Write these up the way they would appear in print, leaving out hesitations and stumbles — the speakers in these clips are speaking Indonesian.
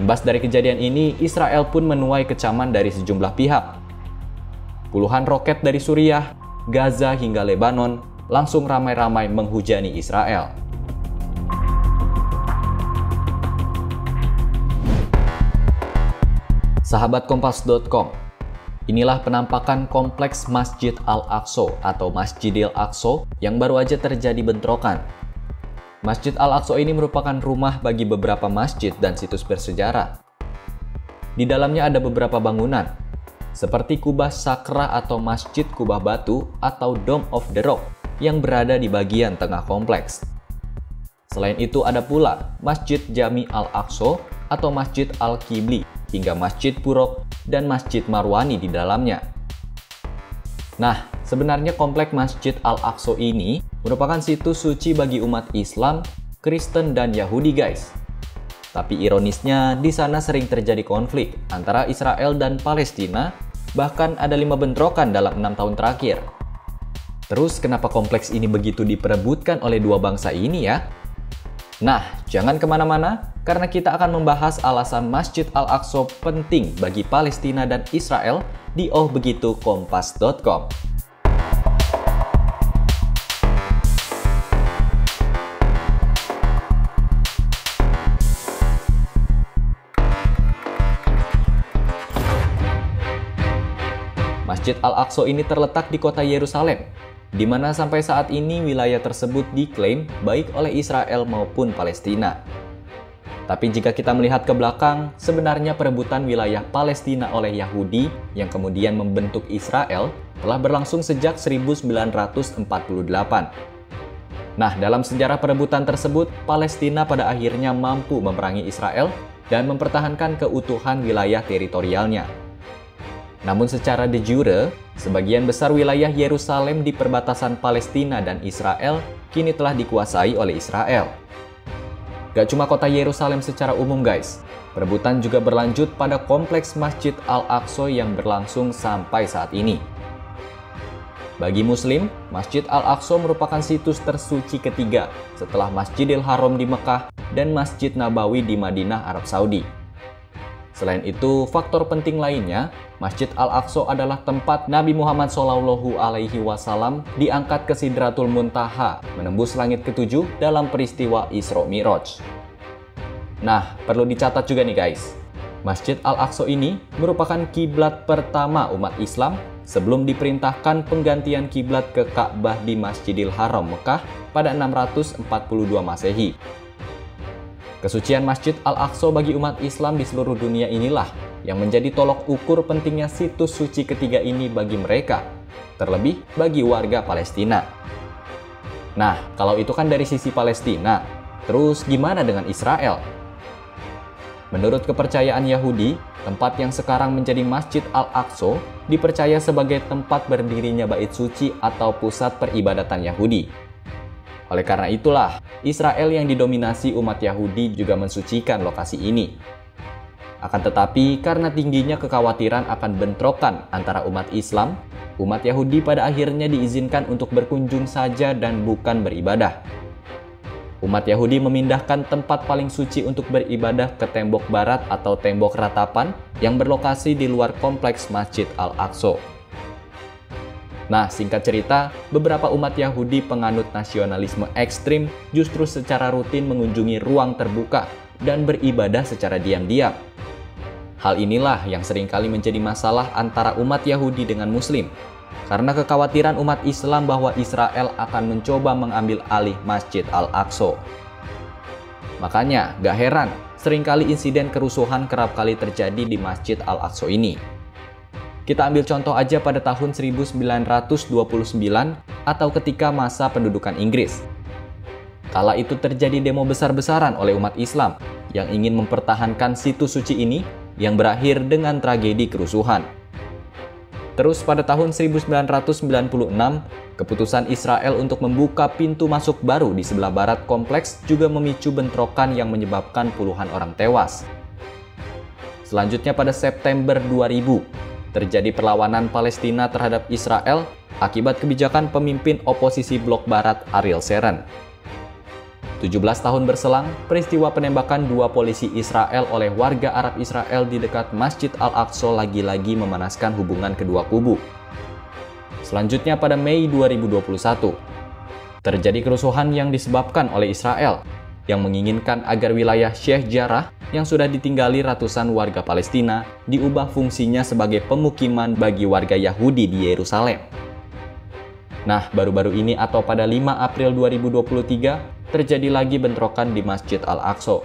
Imbas dari kejadian ini, Israel pun menuai kecaman dari sejumlah pihak. Puluhan roket dari Suriah, Gaza hingga Lebanon langsung ramai-ramai menghujani Israel. Sahabat Kompas.com, inilah penampakan kompleks Masjid Al-Aqsa atau Masjidil Aqsa yang baru aja terjadi bentrokan. Masjid Al-Aqsa ini merupakan rumah bagi beberapa masjid dan situs bersejarah. Di dalamnya ada beberapa bangunan, seperti kubah sakra atau Masjid Kubah Batu atau Dome of the Rock yang berada di bagian tengah kompleks. Selain itu ada pula Masjid Jami Al-Aqsa atau Masjid Al-Qibli, hingga Masjid Buraq dan Masjid Marwani di dalamnya. Nah, sebenarnya kompleks Masjid Al-Aqsa ini merupakan situs suci bagi umat Islam, Kristen, dan Yahudi, guys. Tapi ironisnya, di sana sering terjadi konflik antara Israel dan Palestina, bahkan ada 5 bentrokan dalam 6 tahun terakhir. Terus kenapa kompleks ini begitu diperebutkan oleh dua bangsa ini ya? Nah, jangan kemana-mana, karena kita akan membahas alasan Masjid Al-Aqsa penting bagi Palestina dan Israel di Oh Begitu Kompas.com. Masjid Al-Aqsa ini terletak di kota Yerusalem, di mana sampai saat ini wilayah tersebut diklaim baik oleh Israel maupun Palestina. Tapi jika kita melihat ke belakang, sebenarnya perebutan wilayah Palestina oleh Yahudi yang kemudian membentuk Israel telah berlangsung sejak 1948. Nah, dalam sejarah perebutan tersebut, Palestina pada akhirnya mampu memerangi Israel dan mempertahankan keutuhan wilayah teritorialnya. Namun secara de jure, sebagian besar wilayah Yerusalem di perbatasan Palestina dan Israel kini telah dikuasai oleh Israel. Gak cuma kota Yerusalem secara umum, guys. Perebutan juga berlanjut pada kompleks Masjid Al-Aqsa yang berlangsung sampai saat ini. Bagi Muslim, Masjid Al-Aqsa merupakan situs tersuci ketiga setelah Masjidil Haram di Mekah dan Masjid Nabawi di Madinah, Arab Saudi. Selain itu, faktor penting lainnya, Masjid Al-Aqsa adalah tempat Nabi Muhammad SAW diangkat ke Sidratul Muntaha, menembus langit ketujuh dalam peristiwa Isra Mi'raj. Nah, perlu dicatat juga nih guys, Masjid Al-Aqsa ini merupakan kiblat pertama umat Islam sebelum diperintahkan penggantian kiblat ke Ka'bah di Masjidil Haram Mekah pada 642 Masehi. Kesucian Masjid Al-Aqsa bagi umat Islam di seluruh dunia inilah yang menjadi tolok ukur pentingnya situs suci ketiga ini bagi mereka, terlebih bagi warga Palestina. Nah, kalau itu kan dari sisi Palestina, terus gimana dengan Israel? Menurut kepercayaan Yahudi, tempat yang sekarang menjadi Masjid Al-Aqsa dipercaya sebagai tempat berdirinya bait suci atau pusat peribadatan Yahudi. Oleh karena itulah, Israel yang didominasi umat Yahudi juga mensucikan lokasi ini. Akan tetapi, karena tingginya kekhawatiran akan bentrokan antara umat Islam, umat Yahudi pada akhirnya diizinkan untuk berkunjung saja dan bukan beribadah. Umat Yahudi memindahkan tempat paling suci untuk beribadah ke tembok barat atau tembok ratapan yang berlokasi di luar kompleks Masjid Al-Aqsa. Nah, singkat cerita, beberapa umat Yahudi penganut nasionalisme ekstrim justru secara rutin mengunjungi ruang terbuka dan beribadah secara diam-diam. Hal inilah yang seringkali menjadi masalah antara umat Yahudi dengan Muslim, karena kekhawatiran umat Islam bahwa Israel akan mencoba mengambil alih Masjid Al-Aqsa. Makanya, gak heran, seringkali insiden kerusuhan kerap kali terjadi di Masjid Al-Aqsa ini. Kita ambil contoh aja pada tahun 1929 atau ketika masa pendudukan Inggris. Kala itu terjadi demo besar-besaran oleh umat Islam yang ingin mempertahankan situs suci ini yang berakhir dengan tragedi kerusuhan. Terus pada tahun 1996, keputusan Israel untuk membuka pintu masuk baru di sebelah barat kompleks juga memicu bentrokan yang menyebabkan puluhan orang tewas. Selanjutnya pada September 2000, terjadi perlawanan Palestina terhadap Israel akibat kebijakan pemimpin oposisi blok barat Ariel Sharon. 17 tahun berselang, peristiwa penembakan dua polisi Israel oleh warga Arab Israel di dekat Masjid Al-Aqsa lagi-lagi memanaskan hubungan kedua kubu. Selanjutnya pada Mei 2021, terjadi kerusuhan yang disebabkan oleh Israel yang menginginkan agar wilayah Sheikh Jarrah yang sudah ditinggali ratusan warga Palestina diubah fungsinya sebagai pemukiman bagi warga Yahudi di Yerusalem. Nah, baru-baru ini atau pada 5 April 2023, terjadi lagi bentrokan di Masjid Al-Aqsa.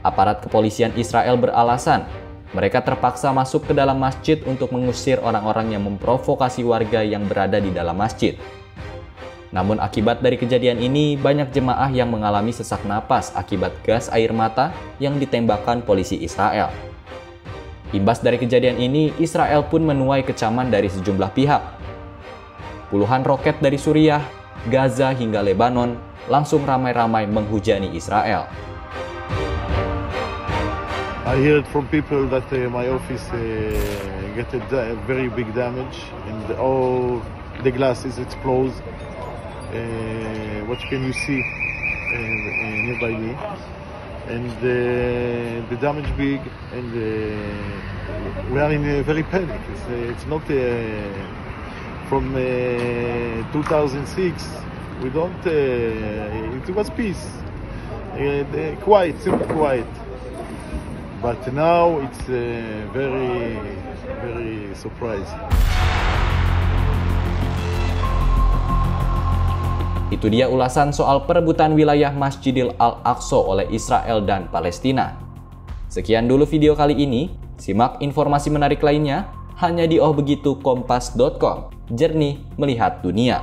Aparat kepolisian Israel beralasan mereka terpaksa masuk ke dalam masjid untuk mengusir orang-orang yang memprovokasi warga yang berada di dalam masjid. Namun akibat dari kejadian ini, banyak jemaah yang mengalami sesak napas akibat gas air mata yang ditembakkan polisi Israel. Imbas dari kejadian ini, Israel pun menuai kecaman dari sejumlah pihak. Puluhan roket dari Suriah, Gaza hingga Lebanon langsung ramai-ramai menghujani Israel. I heard from people that my office get a very big damage and all the glass is exploded. What can you see nearby me? And the damage big, and we are in a very panic. It's not from 2006. We don't. It was peace, quiet, simple quiet. But now it's very, very surprising. Itu dia ulasan soal perebutan wilayah Masjidil Al-Aqsa oleh Israel dan Palestina. Sekian dulu video kali ini. Simak informasi menarik lainnya hanya di ohbegitu kompas.com. Jernih melihat dunia.